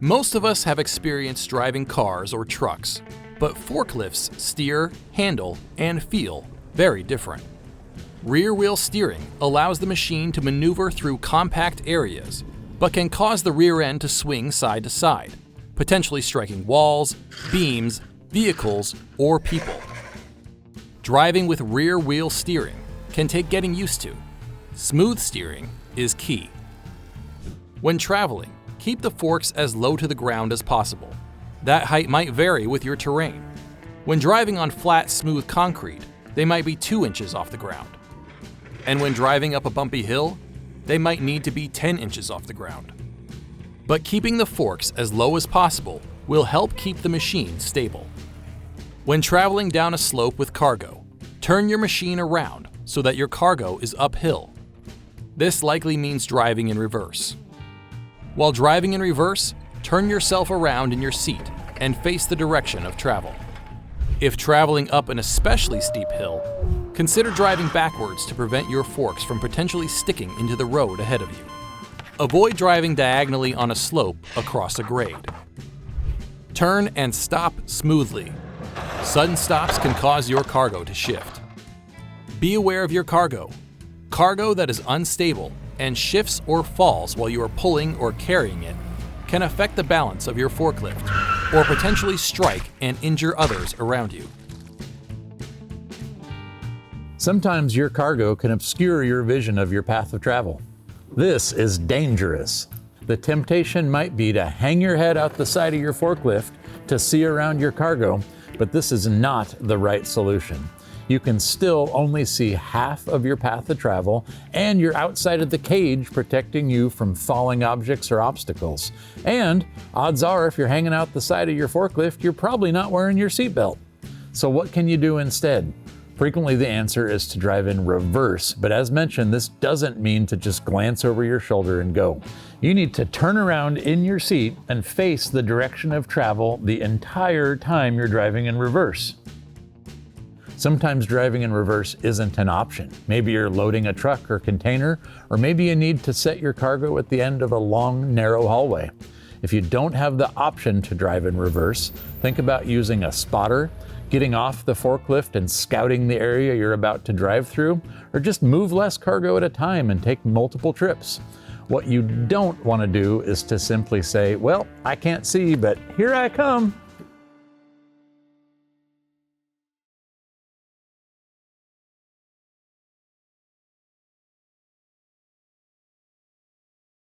Most of us have experience driving cars or trucks, but forklifts steer, handle, and feel very different. Rear-wheel steering allows the machine to maneuver through compact areas, but can cause the rear end to swing side to side, potentially striking walls, beams, vehicles, or people. Driving with rear-wheel steering can take getting used to. Smooth steering is key. When traveling, keep the forks as low to the ground as possible. That height might vary with your terrain. When driving on flat, smooth concrete, they might be 2 inches off the ground. And when driving up a bumpy hill, they might need to be 10 inches off the ground. But keeping the forks as low as possible will help keep the machine stable. When traveling down a slope with cargo, turn your machine around so that your cargo is uphill. This likely means driving in reverse. While driving in reverse, turn yourself around in your seat and face the direction of travel. If traveling up an especially steep hill, consider driving backwards to prevent your forks from potentially sticking into the road ahead of you. Avoid driving diagonally on a slope across a grade. Turn and stop smoothly. Sudden stops can cause your cargo to shift. Be aware of your cargo. Cargo that is unstable and shifts or falls while you are pulling or carrying it can affect the balance of your forklift or potentially strike and injure others around you. Sometimes your cargo can obscure your vision of your path of travel. This is dangerous. The temptation might be to hang your head out the side of your forklift to see around your cargo, but this is not the right solution. You can still only see half of your path of travel, and you're outside of the cage protecting you from falling objects or obstacles. And odds are, if you're hanging out the side of your forklift, you're probably not wearing your seatbelt. So what can you do instead? Frequently the answer is to drive in reverse, but as mentioned, this doesn't mean to just glance over your shoulder and go. You need to turn around in your seat and face the direction of travel the entire time you're driving in reverse. Sometimes driving in reverse isn't an option. Maybe you're loading a truck or container, or maybe you need to set your cargo at the end of a long, narrow hallway. If you don't have the option to drive in reverse, think about using a spotter, getting off the forklift and scouting the area you're about to drive through, or just move less cargo at a time and take multiple trips. What you don't want to do is to simply say, well, I can't see, but here I come.